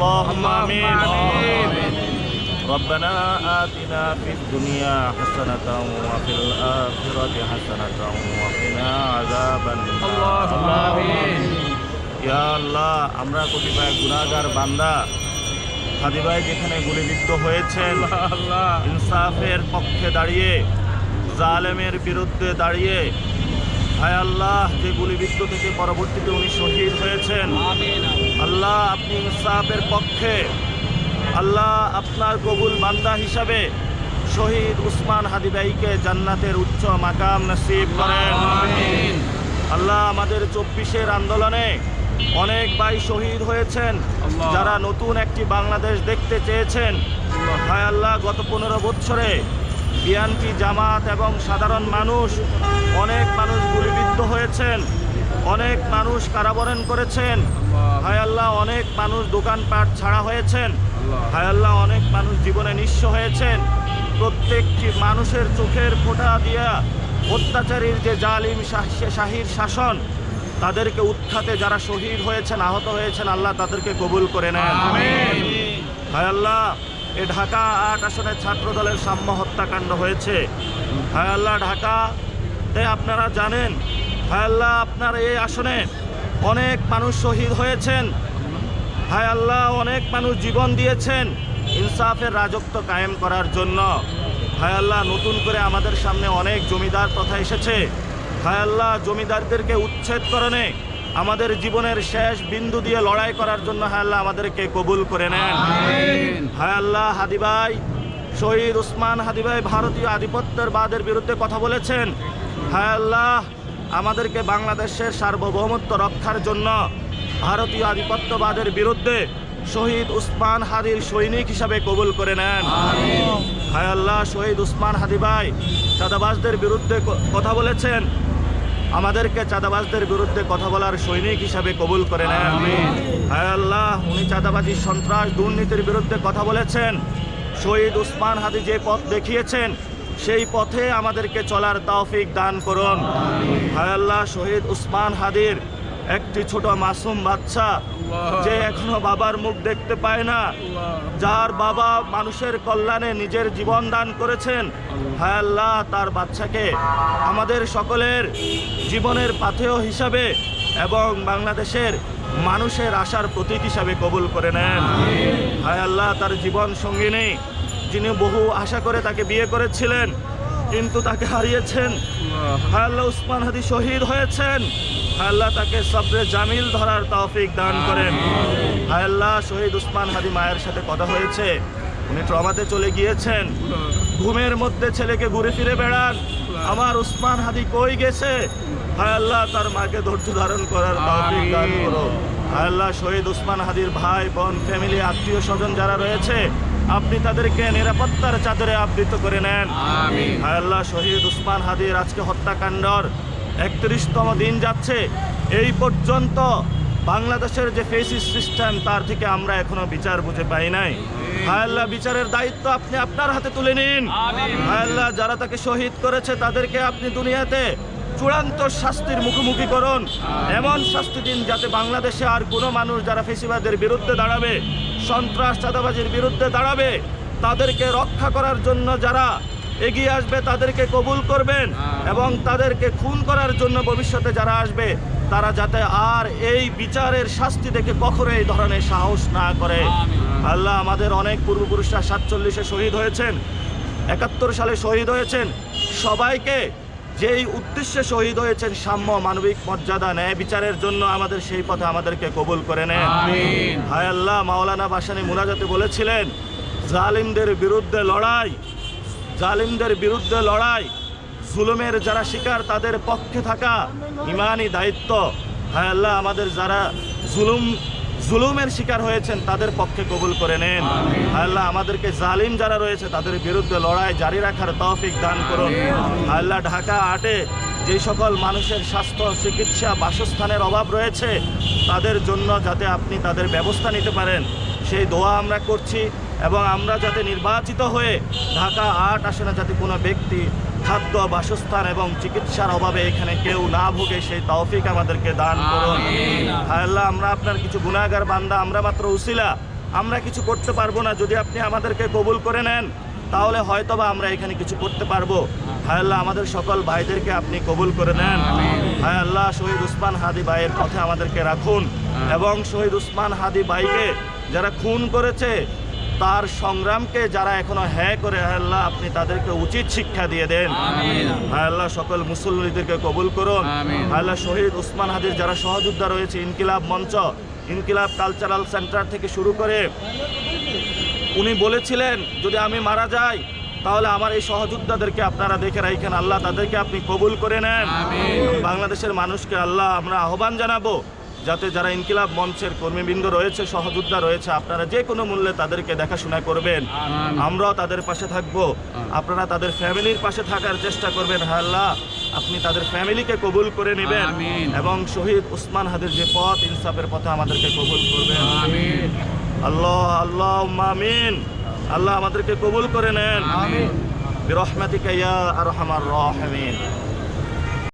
اللهم آمين. ربنا آتنا في الدنيا حسنة وفي الآخرة حسنة وقنا عذاب النار. আমিন। ইয়া আল্লাহ, আমরা কতিপয় গুনাহগার বান্দা হাদি ভাই যেখানে গুলিবিদ্ধ হয়েছেন, ইনসাফের পক্ষে দাঁড়িয়ে জালেমের বিরুদ্ধে দাঁড়িয়ে, হায় আল্লাহ, যে গুলিবিদ্ধ থেকে পরবর্তীতে উনি শহীদ হয়েছেন, আল্লাহ আপনি ইনসাফের পক্ষে, আল্লাহ আপনার কবুল বান্দা হিসাবে শহীদ উসমান হাদি ভাইকে জান্নাতের উচ্চ মাকাম নসিব করেন। আল্লাহ আমাদের 24-এর আন্দোলনে অনেক ভাই শহীদ হয়েছেন, যারা নতুন একটি বাংলাদেশ দেখতে চেয়েছেন। হায় আল্লাহ, গত 15 বছরে বিএনপি, জামাত এবং সাধারণ মানুষ, অনেক মানুষ গুলিবিদ্ধ হয়েছেন, অনেক মানুষ কারাবরণ করেছেন। হায় আল্লাহ, অনেক মানুষ দোকানপাট ছাড়া হয়েছেন। হায় আল্লাহ, অনেক মানুষ জীবনে নিঃস্ব হয়েছেন। প্রত্যেকটি মানুষের চোখের ফোঁটা দিয়া অত্যাচারীর যে জালিম শাহীর শাসন, তাদেরকে উৎখাতে যারা শহীদ হয়েছেন, আহত হয়েছেন, আল্লাহ তাদেরকে কবুল করে নেন। হায় আল্লাহ, এ ঢাকা 8 আসনে ছাত্র দলের সাম্য হত্যাকাণ্ড হয়েছে। হায় আল্লাহ, ঢাকাতে আপনারা জানেন, হায় আল্লাহ, আপনার এই আসনে অনেক মানুষ শহীদ হয়েছেন। হায় আল্লাহ, অনেক মানুষ জীবন দিয়েছেন ইনসাফের রাজত্ব কায়েম করার জন্য। হায় আল্লাহ, নতুন করে আমাদের সামনে অনেক জমিদার প্রথা এসেছে। হায় আল্লাহ, জমিদারদেরকে উচ্ছেদকরণে আমাদের জীবনের শেষ বিন্দু দিয়ে লড়াই করার জন্য হায় আল্লাহ আমাদেরকে কবুল করে নেন। হায় আল্লাহ, হাদি ভাই, শহীদ উসমান হাদি ভাই ভারতীয় আধিপত্যবাদের বিরুদ্ধে কথা বলেছেন। হায় আল্লাহ, আমাদেরকে বাংলাদেশের সার্বভৌমত্ব রক্ষার জন্য ভারতীয় আধিপত্যবাদের বিরুদ্ধে শহীদ উসমান হাদির সৈনিক হিসাবে কবুল করে নেন। হায় আল্লাহ, শহীদ উসমান হাদি ভাই চাঁদাবাজদের বিরুদ্ধে কথা বলেছেন, আমাদেরকে চাঁদাবাজদের বিরুদ্ধে কথা বলার সৈনিক হিসাবে কবুল করে নেন। হায় আল্লাহ, উনি চাঁদাবাজি, সন্ত্রাস, দুর্নীতির বিরুদ্ধে কথা বলেছেন। শহীদ উসমান হাদি যে পথ দেখিয়েছেন, সেই পথে আমাদেরকে চলার তৌফিক দান করুন। হায় আল্লাহ, শহীদ উসমান হাদির একটি ছোট মাসুম বাচ্চা, যে এখনো বাবার মুখ দেখতে পায় না, যার বাবা মানুষের কল্যাণে নিজের জীবন দান করেছেন, হায় আল্লাহ, তার বাচ্চাকে আমাদের সকলের জীবনের পাথেয় হিসাবে এবং বাংলাদেশের মানুষের আশার প্রতীক হিসাবে কবুল করে নেন। হায় আল্লাহ, তার জীবন সঙ্গিনী, যিনি বহু আশা করে তাকে বিয়ে করেছিলেন কিন্তু তাকে হারিয়েছেন, হায় আল্লাহ, উসমান হাদি শহীদ হয়েছেন। হায় আল্লাহ, তাকে সবরে জামিল ধরার তৌফিক দান করেন। হায় আল্লাহ, শহীদ উসমান হাদি মায়ের সাথে কথা হয়েছে, উনি ট্রমাতে চলে গিয়েছেন। ঘুমের মধ্যে ছেলেকে ঘুরে ফিরে বেড়ান, আমার উসমান হাদি কই গেছে? হায় আল্লাহ, তার মাকে ধৈর্য ধারণ করার তৌফিক দান করো। হায় আল্লাহ, শহীদ উসমান হাদির ভাই বোন, ফ্যামিলি, আত্মীয় স্বজন যারা রয়েছে, আপনি তাদেরকে নিরাপত্তার চাদরে আবৃত করে নেন। হায় আল্লাহ, শহীদ উসমান হাদির আজকে হত্যাকাণ্ডর 31তম দিন যাচ্ছে। এই পর্যন্ত বাংলাদেশের যে ফেসিস সিস্টেম, তার থেকে আমরা এখনো বিচার বুঝে পাই নাই। হায় আল্লাহ, বিচারের দায়িত্ব আপনি আপনার হাতে তুলে নিন। হায় আল্লাহ, যারা তাকে শহীদ করেছে তাদেরকে আপনি দুনিয়াতে চূড়ান্ত শাস্তির মুখোমুখি করুন। এমন শাস্তি দিন যাতে বাংলাদেশে আর কোনো মানুষ যারা ফেসিবাদের বিরুদ্ধে দাঁড়াবে, সন্ত্রাস চাঁদাবাজির বিরুদ্ধে দাঁড়াবে, তাদেরকে রক্ষা করার জন্য যারা এগিয়ে আসবে তাদেরকে কবুল করবেন, এবং তাদেরকে খুন করার জন্য ভবিষ্যতে যারা আসবে তারা যাতে আর এই বিচারের শাস্তি দেখে কখনো এই ধরনের সাহস না করে। আল্লাহ, আমাদের অনেক পূর্বপুরুষরা 47-এ শহীদ হয়েছেন, 71 সালে শহীদ হয়েছেন। সবাইকে যেই উদ্দেশ্যে শহীদ হয়েছেন, সাম্য, মানবিক মর্যাদা, ন্যায় বিচারের জন্য, আমাদের সেই পথে আমাদেরকে কবুল করে নেন। হায় আল্লাহ, মাওলানা ভাসানী মুনাজাতে বলেছিলেন, জালিমদের বিরুদ্ধে লড়াই, জালিমদের বিরুদ্ধে লড়াই, জুলুমের যারা শিকার তাদের পক্ষে থাকা ইমানি দায়িত্ব। হায় আল্লাহ, আমাদের যারা জুলুমের শিকার হয়েছেন তাদের পক্ষে কবুল করে নেন। হায় আল্লাহ, আমাদেরকে জালিম যারা রয়েছে তাদের বিরুদ্ধে লড়াই জারি রাখার তৌফিক দান করুন। হায় আল্লাহ, ঢাকা 8-এ যে সকল মানুষের স্বাস্থ্য, চিকিৎসা, বাসস্থানের অভাব রয়েছে, তাদের জন্য যাতে আপনি তাদের ব্যবস্থা নিতে পারেন, সেই দোয়া আমরা করছি। এবং আমরা যাতে নির্বাচিত হয়ে ঢাকা 8 আসনে যাতে কোনো ব্যক্তি খাদ্য, বাসস্থান এবং চিকিৎসার অভাবে এখানে কেউ না ভোগে, সেই তৌফিক আমাদেরকে দান করুন। হায় আল্লাহ, আমরা আপনার কিছু গুনাহগার বান্দা, আমরা মাত্র উসিলা, আমরা কিছু করতে পারবো না। যদি আপনি আমাদেরকে কবুল করে নেন তাহলে হয়তোবা আমরা এখানে কিছু করতে পারবো। হায় আল্লাহ, আমাদের সকল ভাইদেরকে আপনি কবুল করে নেন। হায় আল্লাহ, শহীদ উসমান হাদি ভাইয়ের পথে আমাদেরকে রাখুন এবং শহীদ উসমান হাদি ভাইকে যারা খুন করেছে তার সংগ্রামকে যারা এখনো হ্যাঁ করে, হায় আল্লাহ আপনি তাদেরকে উচিত শিক্ষা দিয়ে দেন। হায় আল্লাহ, সকল মুসল্লিদেরকে কবুল করুন। হায় আল্লাহ, শহীদ উসমান হাদির যারা সহযোদ্ধা রয়েছে, ইনকিলাব মঞ্চ, ইনকিলাব কালচারাল সেন্টার থেকে শুরু করে, উনি বলেছিলেন যদি আমি মারা যাই তাহলে আমার এই সহযোদ্ধাদেরকে আপনারা দেখে রাখেন। আল্লাহ তাদেরকে আপনি কবুল করে নেন। বাংলাদেশের মানুষকে আল্লাহ আমরা আহ্বান জানাবো যাতে যারা ইনকিলাব মঞ্চের কর্মীবৃন্দ রয়েছে, সহযোদ্ধা রয়েছে, আপনারা যে কোনো মূল্যে তাদেরকে দেখাশোনা করবেন। আমরাও তাদের পাশে থাকব, আপনারা তাদের ফ্যামিলির পাশে থাকার চেষ্টা করবেন। হায় আল্লাহ, আপনি তাদের ফ্যামিলিকে কবুল করে নেবেন এবং শহীদ উসমান হাদির যে পথ, ইনসাফের পথে আমাদেরকে কবুল করবেন। আল্লাহ আল্লাহ আমিন। আল্লাহ আমাদেরকে কবুল করে নেন বিরহমাতিকা ইয়া আরহামার রাহিমিন।